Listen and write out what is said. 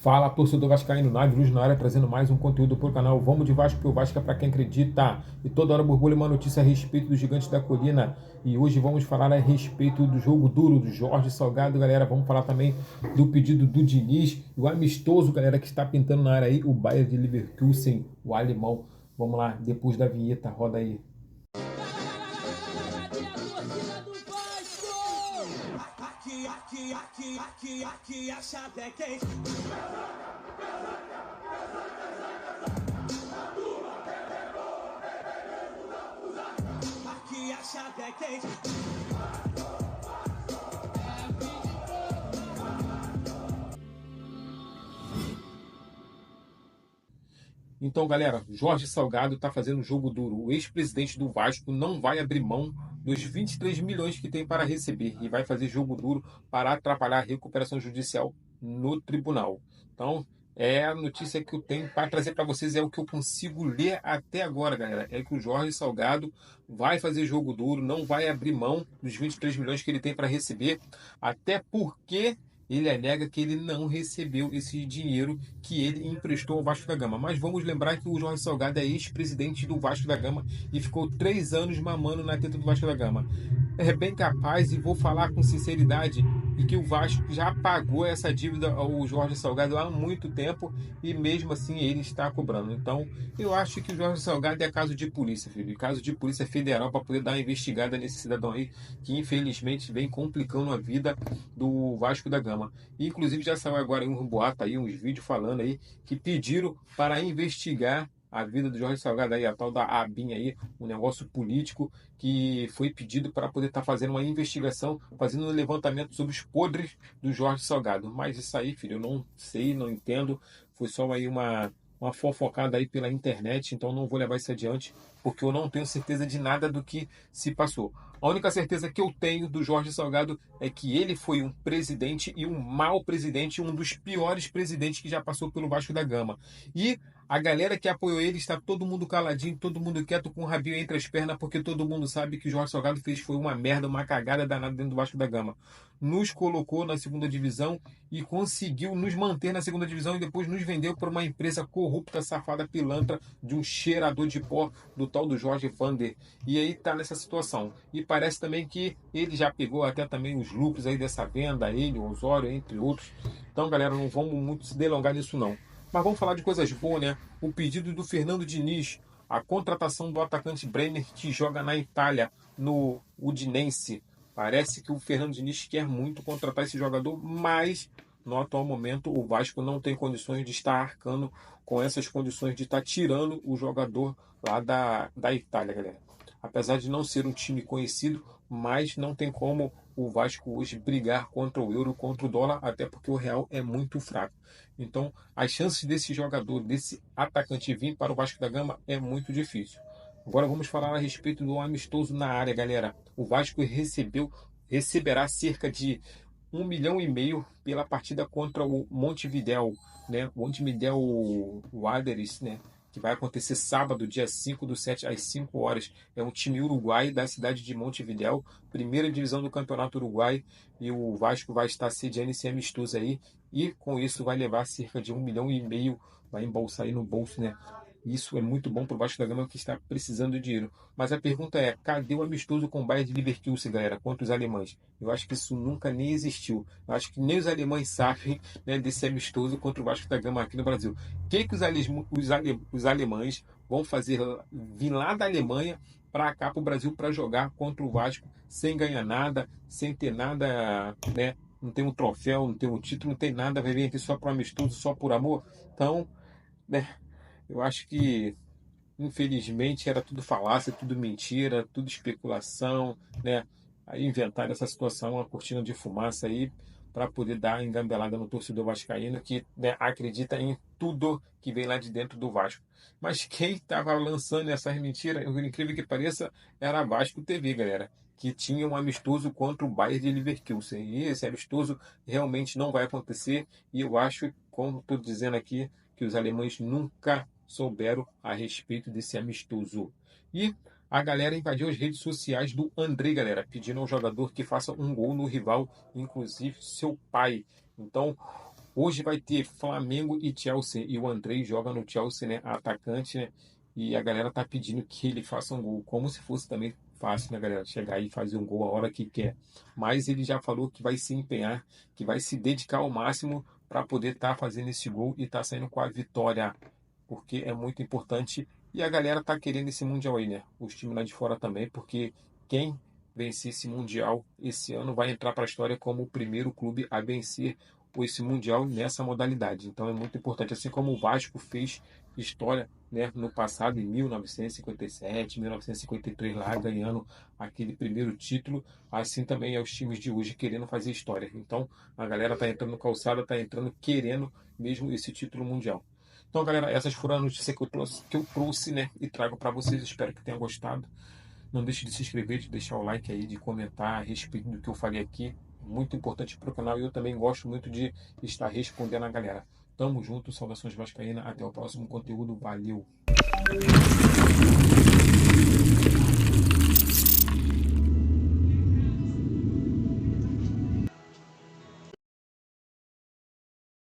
Fala, torcedor vascaíno, Nave Luz na área, trazendo mais um conteúdo para o canal. Vamos de Vasco, porque o Vasco é para quem acredita. E toda hora borbulha uma notícia a respeito dos Gigantes da Colina. E hoje vamos falar a respeito do jogo duro do Jorge Salgado, galera. Vamos falar também do pedido do Diniz, o amistoso, galera, que está pintando na área aí, o Bayern de Leverkusen, o alemão. Vamos lá, depois da vinheta, roda aí. Aqui a chave é quente. Aqui a chave é quente. Então, galera, Jorge Salgado está fazendo um jogo duro. O ex-presidente do Vasco não vai abrir mão dos 23 milhões que tem para receber e vai fazer jogo duro para atrapalhar a recuperação judicial no tribunal. Então, é a notícia que eu tenho para trazer para vocês, é o que eu consigo ler até agora, galera. É que o Jorge Salgado vai fazer jogo duro, não vai abrir mão dos 23 milhões que ele tem para receber, até porque ele alega que ele não recebeu esse dinheiro que ele emprestou ao Vasco da Gama. Mas vamos lembrar que o Jorge Salgado é ex-presidente do Vasco da Gama e ficou 3 anos mamando na teta do Vasco da Gama. É bem capaz, e vou falar com sinceridade, e que o Vasco já pagou essa dívida ao Jorge Salgado há muito tempo e mesmo assim ele está cobrando. Então eu acho que o Jorge Salgado é caso de polícia, filho, caso de polícia federal, para poder dar uma investigada nesse cidadão aí que infelizmente vem complicando a vida do Vasco da Gama. E, inclusive já saiu agora um boato aí, uns vídeos falando aí que pediram para investigar a vida do Jorge Salgado aí, a tal da ABIN aí, um negócio político que foi pedido para poder estar fazendo uma investigação, fazendo um levantamento sobre os podres do Jorge Salgado. Mas isso aí, filho, eu não sei, não entendo. Foi só aí uma fofocada aí pela internet, então não vou levar isso adiante, porque eu não tenho certeza de nada do que se passou. A única certeza que eu tenho do Jorge Salgado é que ele foi um presidente e um mau presidente, um dos piores presidentes que já passou pelo Vasco da Gama. E a galera que apoiou ele está todo mundo caladinho, todo mundo quieto com o rabinho entre as pernas, porque todo mundo sabe que o Jorge Salgado fez foi uma merda, uma cagada danada dentro do Vasco da Gama. Nos colocou na segunda divisão e conseguiu nos manter na segunda divisão e depois nos vendeu para uma empresa corrupta, safada, pilantra, de um cheirador de pó do tal do Jorge Vander. E aí tá nessa situação. E parece também que ele já pegou até também os lucros aí dessa venda, ele, o Osório, entre outros. Então, galera, não vamos muito se delongar nisso não. Mas vamos falar de coisas boas, né? O pedido do Fernando Diniz, a contratação do atacante Brenner, que joga na Itália, no Udinese. Parece que o Fernando Diniz quer muito contratar esse jogador, mas no atual momento o Vasco não tem condições de estar arcando com essas condições de estar tirando o jogador lá da Itália, galera. Apesar de não ser um time conhecido, mas não tem como o Vasco hoje brigar contra o euro, contra o dólar, até porque o real é muito fraco. Então, as chances desse jogador, desse atacante vir para o Vasco da Gama é muito difícil. Agora vamos falar a respeito do amistoso na área, galera. O Vasco receberá cerca de 1,5 milhão pela partida contra o Montevidéu, né? O Montevidéu Wanderers, né? Que vai acontecer sábado, dia 5/7, às 5 horas. É um time uruguai da cidade de Montevidéu, primeira divisão do Campeonato Uruguai, e o Vasco vai estar sediando esse amistoso aí, e com isso vai levar cerca de 1,5 milhão, vai embolsar aí no bolso, né? Isso é muito bom para o Vasco da Gama, que está precisando de dinheiro. Mas a pergunta é, cadê o amistoso com o Bayern de Leverkusen, galera, contra os alemães? Eu acho que isso nunca nem existiu. Eu acho que nem os alemães sabem, né, desse amistoso contra o Vasco da Gama aqui no Brasil. O que, que os alemães vão fazer vir lá da Alemanha para cá para o Brasil para jogar contra o Vasco sem ganhar nada, sem ter nada, né? Não tem um troféu, não tem um título, não tem nada, vai vir aqui só para amistoso, só por amor. Então, né, eu acho que infelizmente era tudo falácia, tudo mentira, tudo especulação, né? Aí inventaram essa situação, uma cortina de fumaça aí, para poder dar engambelada no torcedor vascaíno que, né, acredita em tudo que vem lá de dentro do Vasco. Mas quem estava lançando essas mentiras, por incrível que pareça, era a Vasco TV, galera, que tinha um amistoso contra o Bayern de Leverkusen. E esse amistoso realmente não vai acontecer, e eu acho, como estou dizendo aqui, que os alemães nunca souberam a respeito desse amistoso. E a galera invadiu as redes sociais do André, galera, pedindo ao jogador que faça um gol no rival, inclusive seu pai. Então, Hoje vai ter Flamengo e Chelsea, e o Andrei joga no Chelsea, né, atacante, né, e a galera tá pedindo que ele faça um gol, como se fosse também fácil, né, galera, chegar aí e fazer um gol a hora que quer. Mas ele já falou que vai se empenhar, que vai se dedicar ao máximo para poder estar fazendo esse gol e estar saindo com a vitória, porque é muito importante. E a galera tá querendo esse Mundial aí, né? Os times lá de fora também, porque quem vencer esse Mundial esse ano vai entrar para a história como o primeiro clube a vencer esse Mundial nessa modalidade. Então é muito importante, assim como o Vasco fez história, né, no passado, em 1957, 1953, lá ganhando aquele primeiro título, assim também é os times de hoje querendo fazer história. Então a galera tá entrando calçada, tá entrando querendo mesmo esse título mundial. Então, galera, essas foram as notícias que eu trouxe, né, e trago para vocês. Espero que tenham gostado. Não deixe de se inscrever, de deixar o like aí, de comentar a respeito do que eu falei aqui. Muito importante para o canal e eu também gosto muito de estar respondendo a galera. Tamo junto, saudações vascaínas, até o próximo conteúdo, valeu!